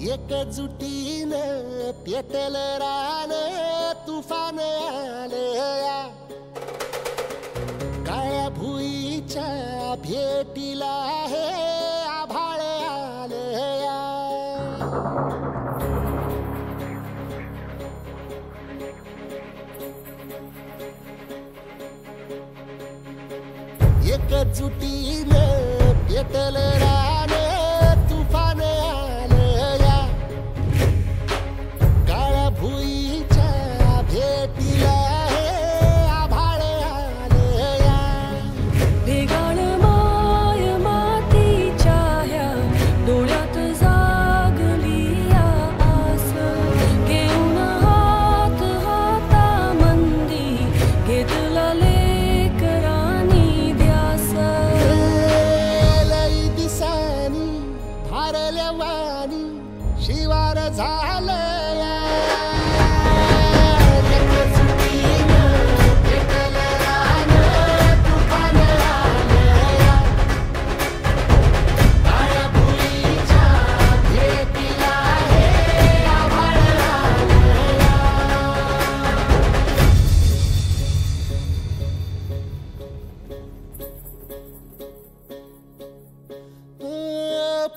एकजुटीनं पेटल रान तुफान आलया काळ्या भुईच्या भेटीला हे आभाळ आलया एकजुटीनं पेटल रान तुफान आलया काळ्या भुईच्या भेटीला हे आभाळ आलया भेगाळ माय मातीच्या ह्या डोळ्यात जागली आस घेऊन हात हातामंदी घेतला लेकरांनी ध्यास लई दिसानी भारल्या वाणी शिवार झालया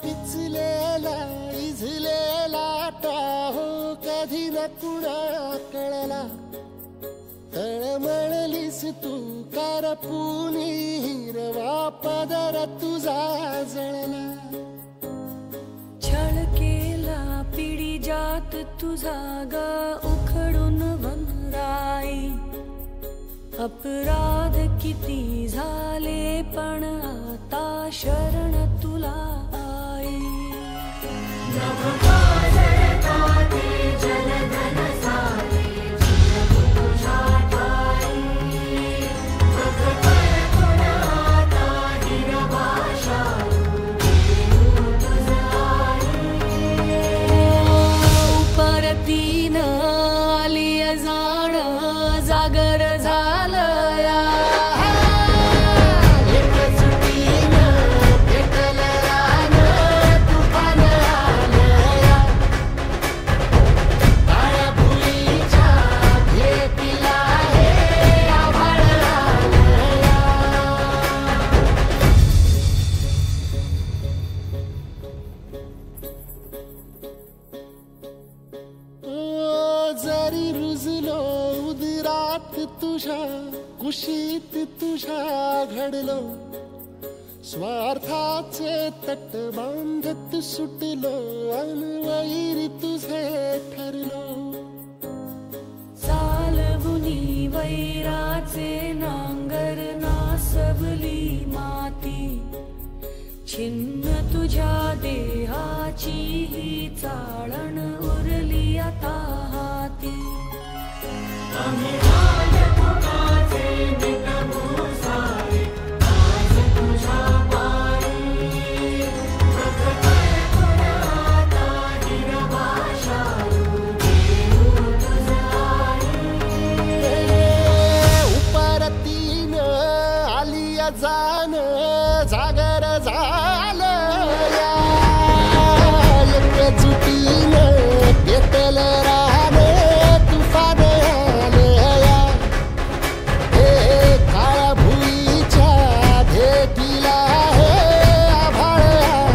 पिचलेला इझलेला टाहो कधी न कुणा कळला तळमळलीस तू करपुनी हिरवा पदर तुझा जळला छळ केला पिढी जात तुझा ग उखडून वनराई अपराध किती झाले पण आता शरण तुला आई परतीन आली जाण जागर झालया जरी रुजलो उदरात तुझ्या कुशीत तुझ्या घडलो स्वार्थाचे तट बांधत सुटलो अनवैरी तुझे ठरलो चालवुनी वैराचे नांगर नासवली माती छिन्न तुझ्या देहाची ही चाळण उरली आता हाती उपरतीन आलिया जान जागर झालया एकजुटीनं पेटल रान तुफान आलया हे काळ्या भुईच्या भेटीला हे आभाळ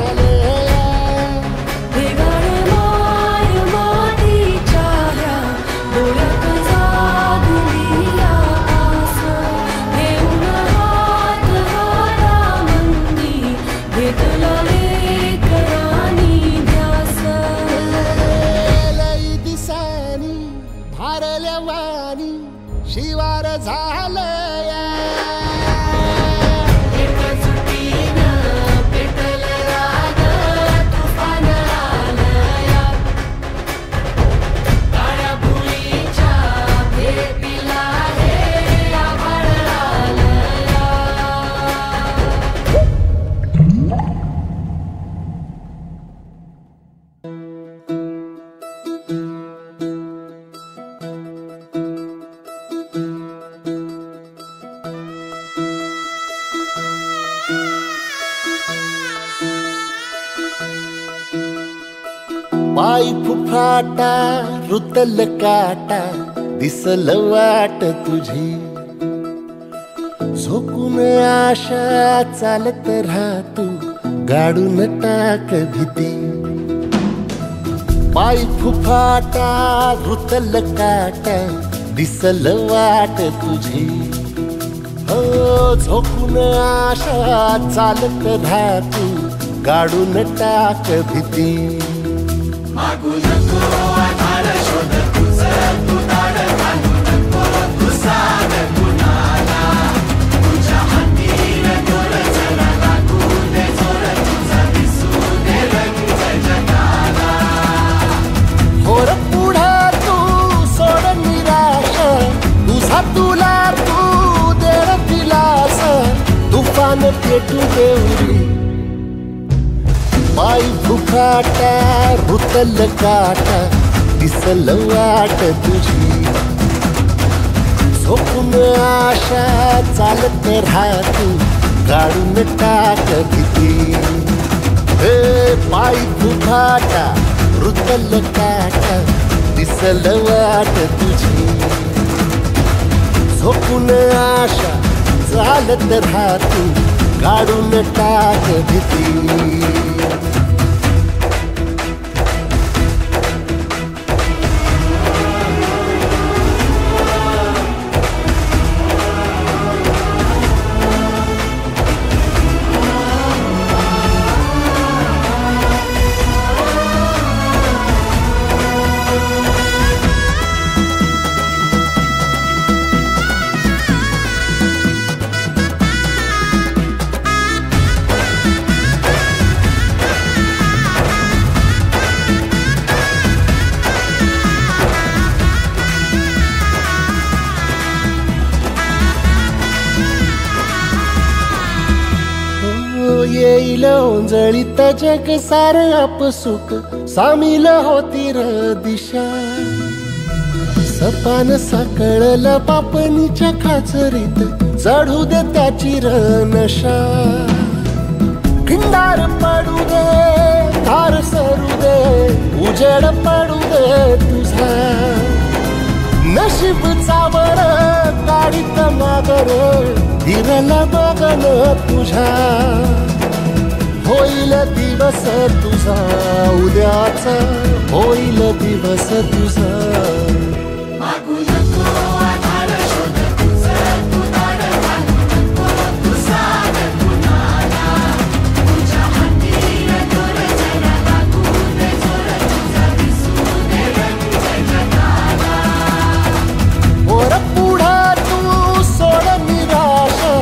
आलया भेगाळ माय मातीच्या ह्या डोळ्यात जागली आस घेऊन हात हातामंदी पाय फुफाटा रुतल काटा दिसल वाट तुझी झोकून आशा चालत राहा तू गाडून टाक भीती पाय फुफाटा रुतल काटा दिसल वाट तुझी हो झोकून आशा चालत राहा तू गाडून टाक भीती मागू नको आधार शोध तुझं तू दाड घालू नको तू साध कुणाला तुझ्या हातीन दोर जरा लागू दे जोर तुझा दिसू दे रंग जगाला होर पुढे तू सोड निराशा तुझा तुला तू देर दिलास तुफान पेटू देवरी पाय फुफाटा रुतल काटा दिसल वाट तुझी झोपून आशा चालत राहा तू गाडून टाक भीती हे पाय फुफाटा रुतल काटा दिसल वाट तुझी झोपून आशा चालत राहा तू गाडून टाक भीती येईल ओंजळीत जग सार आपसुक सामील होती र दिशा सपान साकळल पापणीच्या खाचरीत चढू दे त्याची र नशा खिंडार पडू दे धार सरू दे उजेड पडू दे तुझा नशीब चावर गाडीत मागर हिरल बघन तुझा होईल दिवस तुझा उद्याचा होईल दिवस तुझा मागू नको आधार शोध तुझं तू दाड घालू नको तू साध कुणाला तुझ्या हातीन दोर जरा लागू दे जोर तुझा दिसू दे रंग जगाला वर पुढे तू सोड निराशा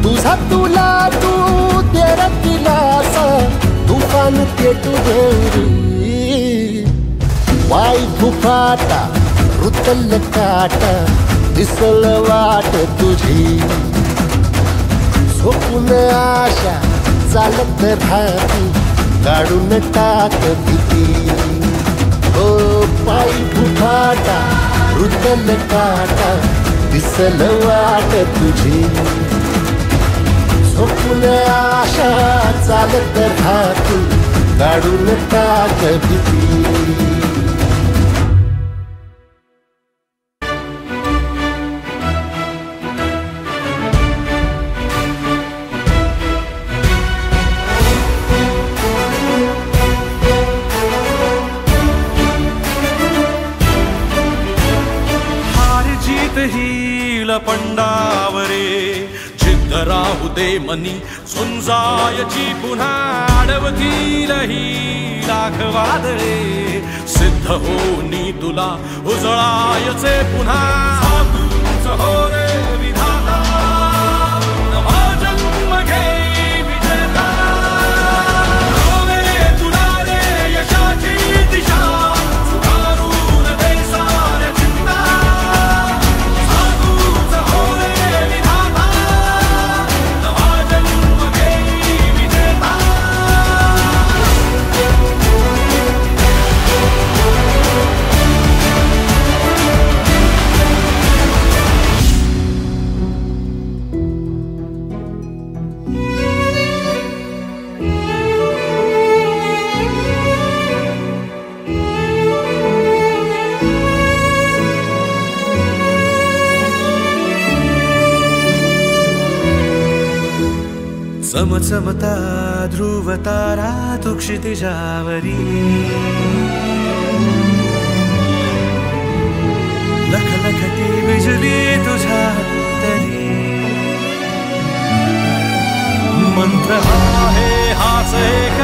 तुझा तुला तू तेरा दिलास तुफान पेटू देवरी वाय फुफाटा रुतल काटा दिसल वाट तुझी झोपून आशा चालत राहा तू गाडून टाक भीती ओ पाय फुफाटा रुतल काटा दिसल वाट तुझी झोपून आशा चालत राहा तू गाडून टाक भीती हार जीत हील पंडावरे जिद्द राहू दे मनी झुंजायची पुन्हा अडवतील ही लाख वादळे सिद्ध होनी तुला उजळायचे पुन्हा साधूच हो रे विधाता नवा जन्म घे विजेता रोवे तुला रे यशाची दिशा सुधारून दे साऱ्या चिंता साधूच हो रे विधाता नवा जन्म घे विजेता चमचमता ध्रुव तारा तू क्षितिजावरी लखलखती बिजली तुझ्या तरी मंत्र आहे हाच एक